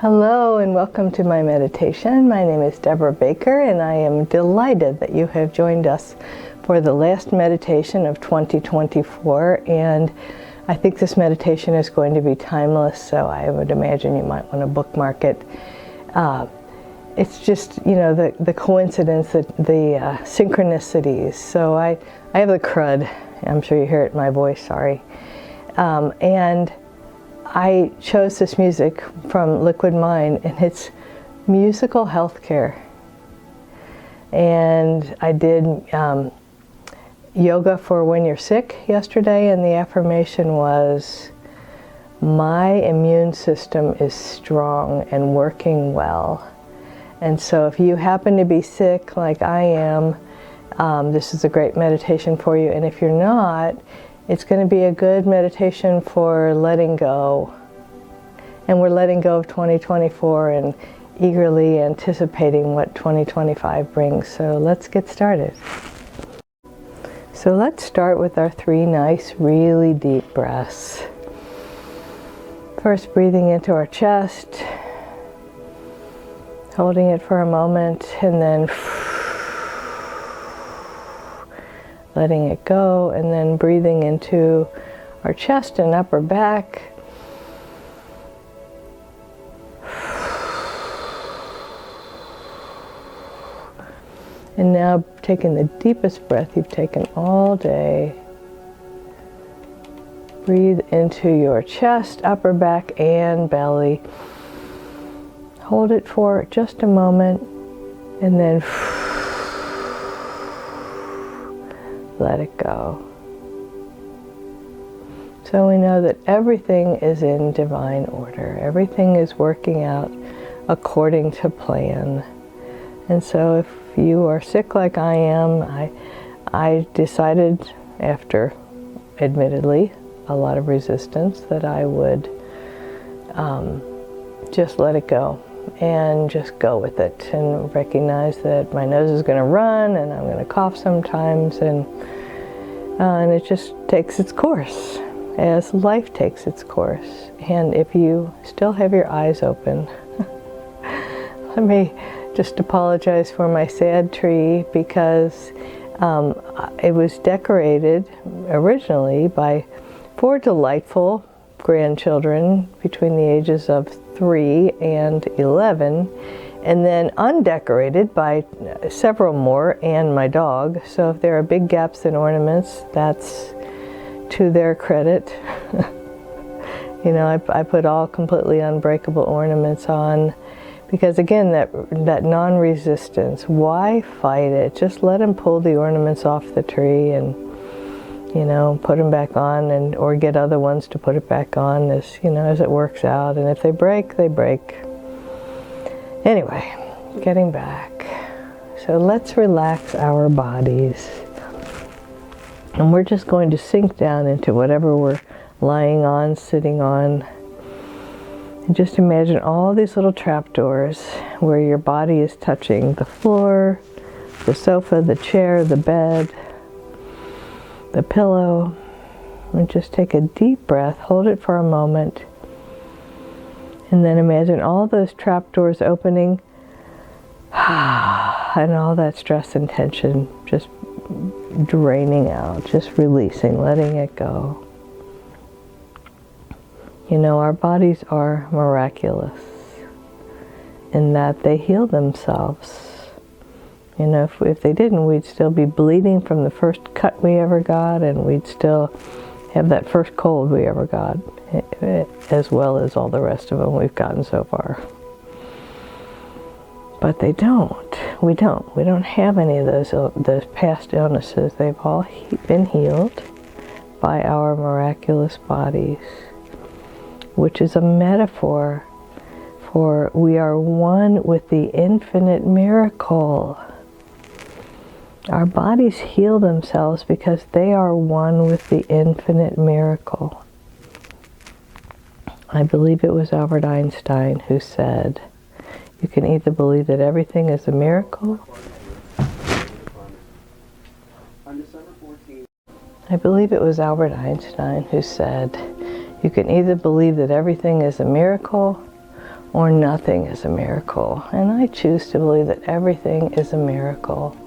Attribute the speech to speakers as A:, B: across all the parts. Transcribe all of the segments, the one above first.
A: Hello and welcome to my meditation. My name is Debra Baker and I am delighted that you have joined us for the last meditation of 2024, and I think this meditation is going to be timeless, so I would imagine you might want to bookmark it. It's just, the coincidence, the synchronicities. So I have the crud. I'm sure you hear it in my voice, sorry. And I chose this music from Liquid Mind, and it's musical healthcare. And I did yoga for when you're sick yesterday, and the affirmation was, my immune system is strong and working well. And so if you happen to be sick like I am, this is a great meditation for you. And if you're not, it's going to be a good meditation for letting go. And we're letting go of 2024 and eagerly anticipating what 2025 brings. So let's get started. So let's start with our 3 nice, really deep breaths. First, breathing into our chest, holding it for a moment, and then letting it go, and then breathing into our chest and upper back. And now taking the deepest breath you've taken all day. Breathe into your chest, upper back, and belly. Hold it for just a moment, and then let it go. So we know that everything is in divine order. Everything is working out according to plan. And so if you are sick like I am, I decided, after admittedly a lot of resistance, that I would just let it go and just go with it and recognize that my nose is going to run and I'm going to cough sometimes, and it just takes its course as life takes its course. And if you still have your eyes open, let me just apologize for my sad tree, because it was decorated originally by 4 delightful grandchildren between the ages of 3 and 11, and then undecorated by several more and my dog. So if there are big gaps in ornaments, that's to their credit. I put all completely unbreakable ornaments on, because again, that non-resistance, why fight it? Just let them pull the ornaments off the tree and, put them back on, or get other ones to put it back on as it works out. And if they break, they break. Anyway, getting back. So let's relax our bodies. And we're just going to sink down into whatever we're lying on, sitting on. And just imagine all these little trapdoors where your body is touching the floor, the sofa, the chair, the bed, the pillow. And just take a deep breath, hold it for a moment, and then imagine all those trapdoors opening, and all that stress and tension just draining out, just releasing, letting it go. Our bodies are miraculous in that they heal themselves. If they didn't, we'd still be bleeding from the first cut we ever got, and we'd still have that first cold we ever got, as well as all the rest of them we've gotten so far. But they don't. We don't have any of those past illnesses. They've all been healed by our miraculous bodies, which is a metaphor for we are one with the infinite miracle. Our bodies heal themselves because they are one with the infinite miracle. I believe it was Albert Einstein who said, you can either believe that everything is a miracle. I believe it was Albert Einstein who said, you can either believe that everything is a miracle, or nothing is a miracle. And I choose to believe that everything is a miracle.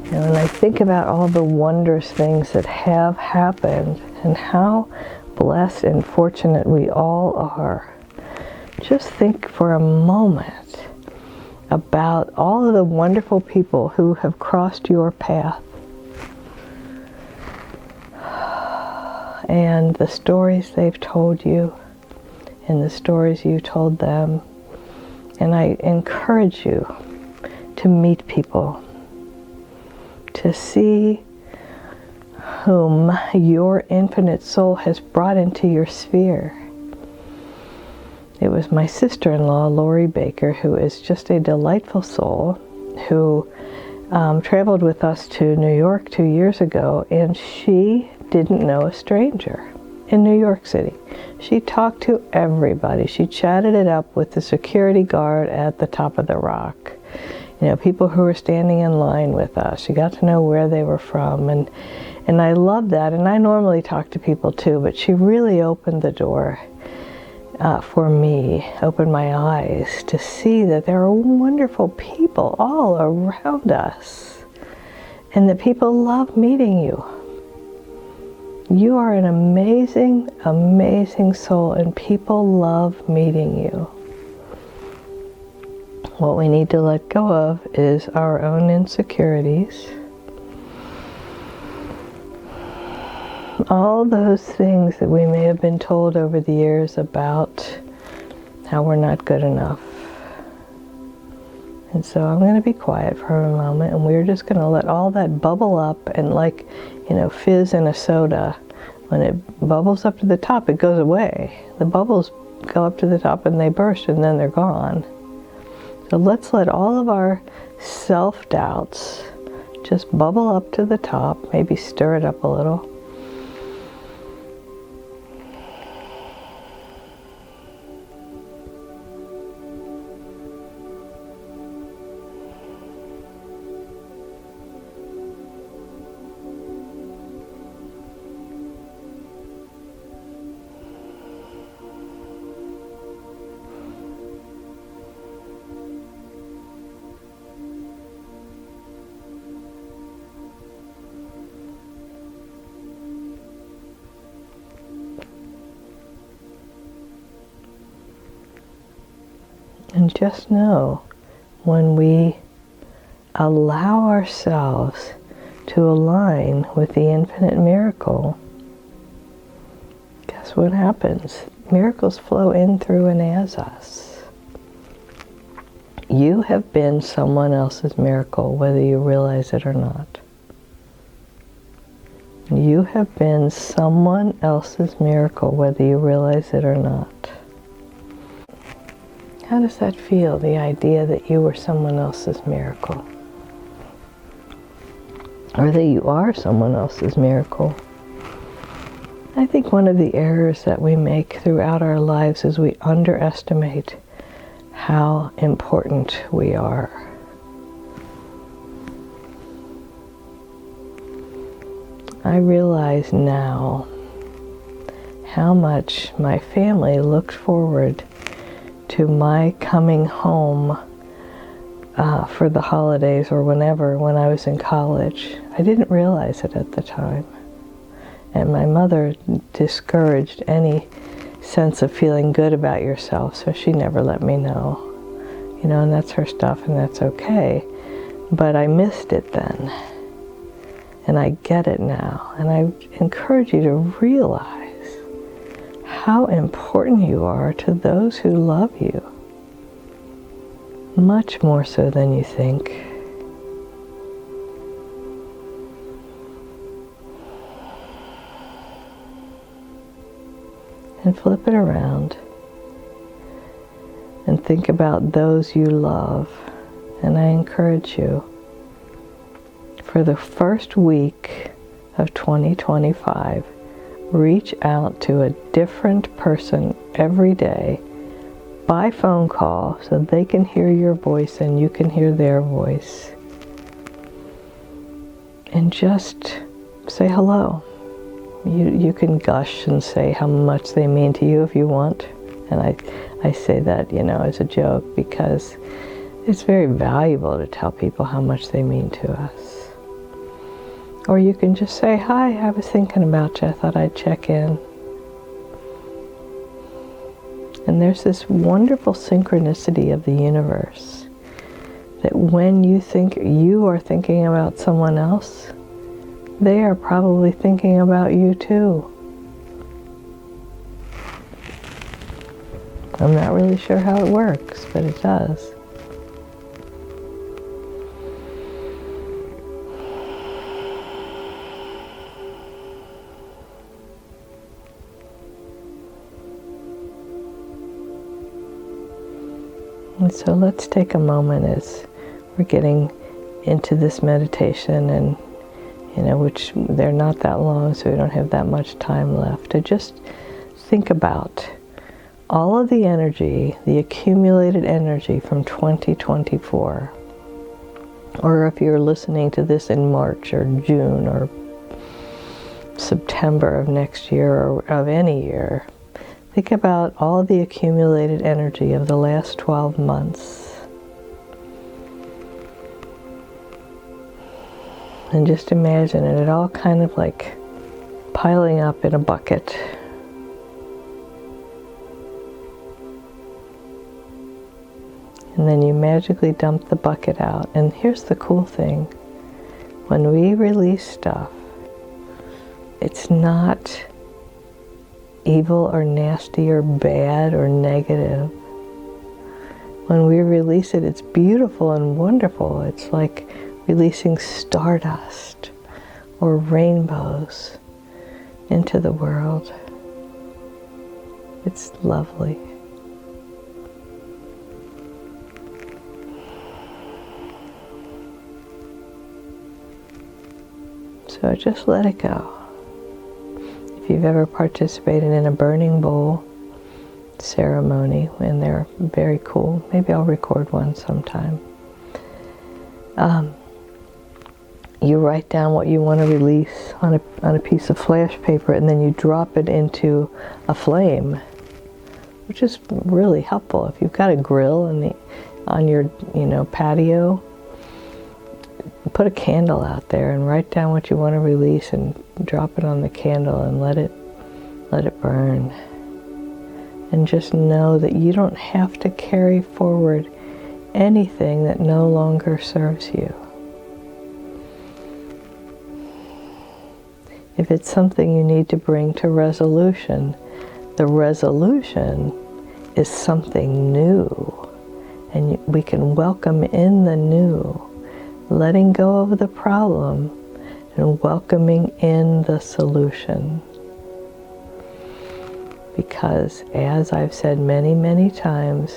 A: And when I think about all the wondrous things that have happened and how blessed and fortunate we all are, just think for a moment about all of the wonderful people who have crossed your path and the stories they've told you and the stories you told them. And I encourage you to meet people, to see whom your infinite soul has brought into your sphere. It was my sister-in-law, Lori Baker, who is just a delightful soul, who traveled with us to New York 2 years ago, and she didn't know a stranger in New York City. She talked to everybody. She chatted it up with the security guard at the top of the rock. You know, people who were standing in line with us. She got to know where they were from, and I love that. And I normally talk to people too, but she really opened the door for me, opened my eyes to see that there are wonderful people all around us, and that people love meeting you. You are an amazing, amazing soul, and people love meeting you. What we need to let go of is our own insecurities. All those things that we may have been told over the years about how we're not good enough. And so I'm going to be quiet for a moment, and we're just going to let all that bubble up, and like, you know, fizz in a soda, when it bubbles up to the top, it goes away. The bubbles go up to the top and they burst, and then they're gone. So let's let all of our self-doubts just bubble up to the top, maybe stir it up a little. And just know, when we allow ourselves to align with the infinite miracle, guess what happens? Miracles flow in, through, and as us. You have been someone else's miracle, whether you realize it or not. You have been someone else's miracle, whether you realize it or not. How does that feel, the idea that you were someone else's miracle? Or that you are someone else's miracle? I think one of the errors that we make throughout our lives is we underestimate how important we are. I realize now how much my family looked forward to my coming home for the holidays or whenever, when I was in college. I didn't realize it at the time. And my mother discouraged any sense of feeling good about yourself, so she never let me know. You know, and that's her stuff, and that's okay. But I missed it then. And I get it now. And I encourage you to realize how important you are to those who love you. Much more so than you think. And flip it around and think about those you love. And I encourage you, for the first week of 2025, reach out to a different person every day by phone call so they can hear your voice and you can hear their voice. And just say hello. You can gush and say how much they mean to you if you want, And I say that, as a joke, because it's very valuable to tell people how much they mean to us. Or you can just say, hi, I was thinking about you. I thought I'd check in. And there's this wonderful synchronicity of the universe that when you think you are thinking about someone else, they are probably thinking about you too. I'm not really sure how it works, but it does. And so let's take a moment as we're getting into this meditation, and which they're not that long, so we don't have that much time left, to just think about all of the energy, the accumulated energy from 2024. Or if you're listening to this in March or June or September of next year or of any year, think about all the accumulated energy of the last 12 months. And just imagine it all kind of like piling up in a bucket. And then you magically dump the bucket out. And here's the cool thing. When we release stuff, it's not evil or nasty or bad or negative. When we release it, it's beautiful and wonderful. It's like releasing stardust or rainbows into the world. It's lovely. So just let it go. If you've ever participated in a burning bowl ceremony, and they're very cool, maybe I'll record one sometime. You write down what you want to release on a piece of flash paper, and then you drop it into a flame, which is really helpful. If you've got a grill on your patio, put a candle out there and write down what you want to release and drop it on the candle and let it burn. And just know that you don't have to carry forward anything that no longer serves you. If it's something you need to bring to resolution, the resolution is something new. And we can welcome in the new, letting go of the problem and welcoming in the solution. Because, as I've said many, many times,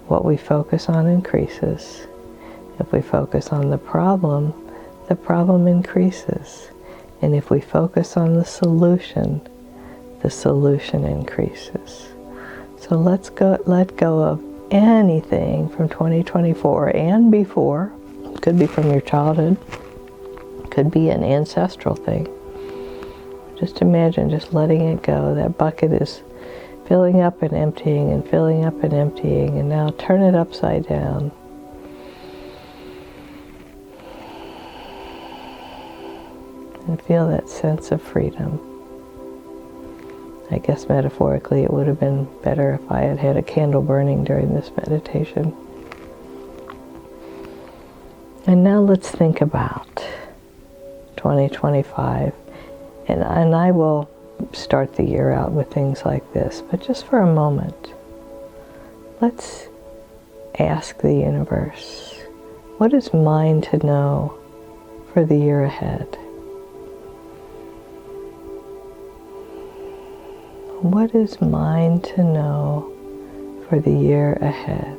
A: what we focus on increases. If we focus on the problem increases. And if we focus on the solution increases. So let go of anything from 2024 and before. Could be from your childhood, could be an ancestral thing. Just imagine just letting it go. That bucket is filling up and emptying and filling up and emptying, and now turn it upside down. And feel that sense of freedom. I guess metaphorically it would have been better if I had had a candle burning during this meditation. And now let's think about 2025. And I will start the year out with things like this, but just for a moment, let's ask the universe, what is mine to know for the year ahead? What is mine to know for the year ahead?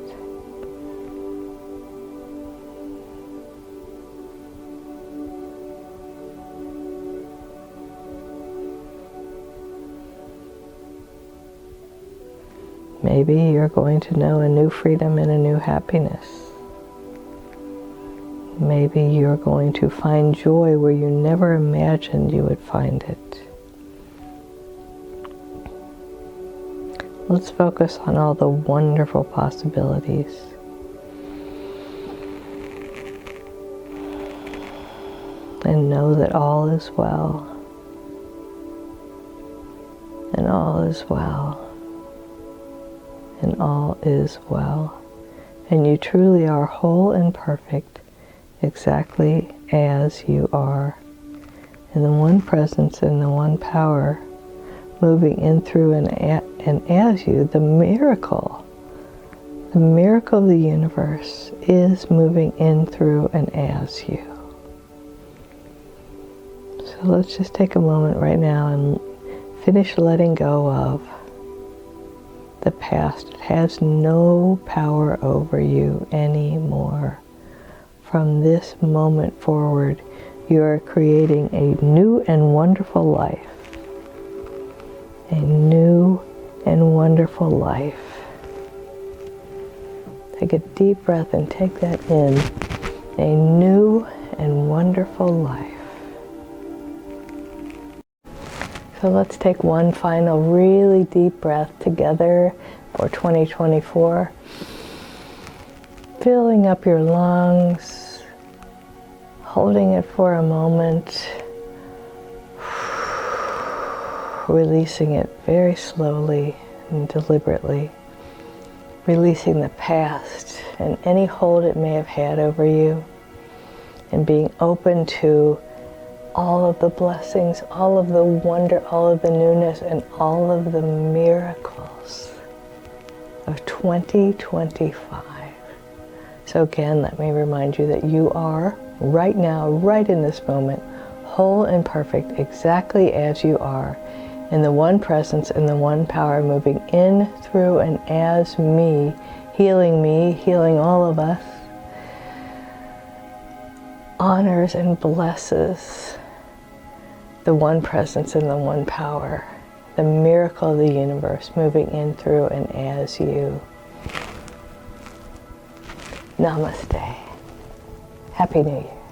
A: Maybe you're going to know a new freedom and a new happiness. Maybe you're going to find joy where you never imagined you would find it. Let's focus on all the wonderful possibilities. And know that all is well. And all is well. And all is well. And you truly are whole and perfect, exactly as you are. And the one presence and the one power moving in, through, and as you, the miracle of the universe is moving in, through, and as you. So let's just take a moment right now and finish letting go of the past. It has no power over you anymore. From this moment forward, you are creating a new and wonderful life. A new and wonderful life. Take a deep breath and take that in. A new and wonderful life. So let's take one final really deep breath together for 2024. Filling up your lungs, holding it for a moment, releasing it very slowly and deliberately, releasing the past and any hold it may have had over you, and being open to all of the blessings, all of the wonder, all of the newness, and all of the miracles of 2025. So again, let me remind you that you are right now, right in this moment, whole and perfect, exactly as you are, in the one presence and the one power moving in, through, and as me, healing all of us, honors and blesses the one presence and the one power, the miracle of the universe moving in, through, and as you. Namaste. Happy New Year.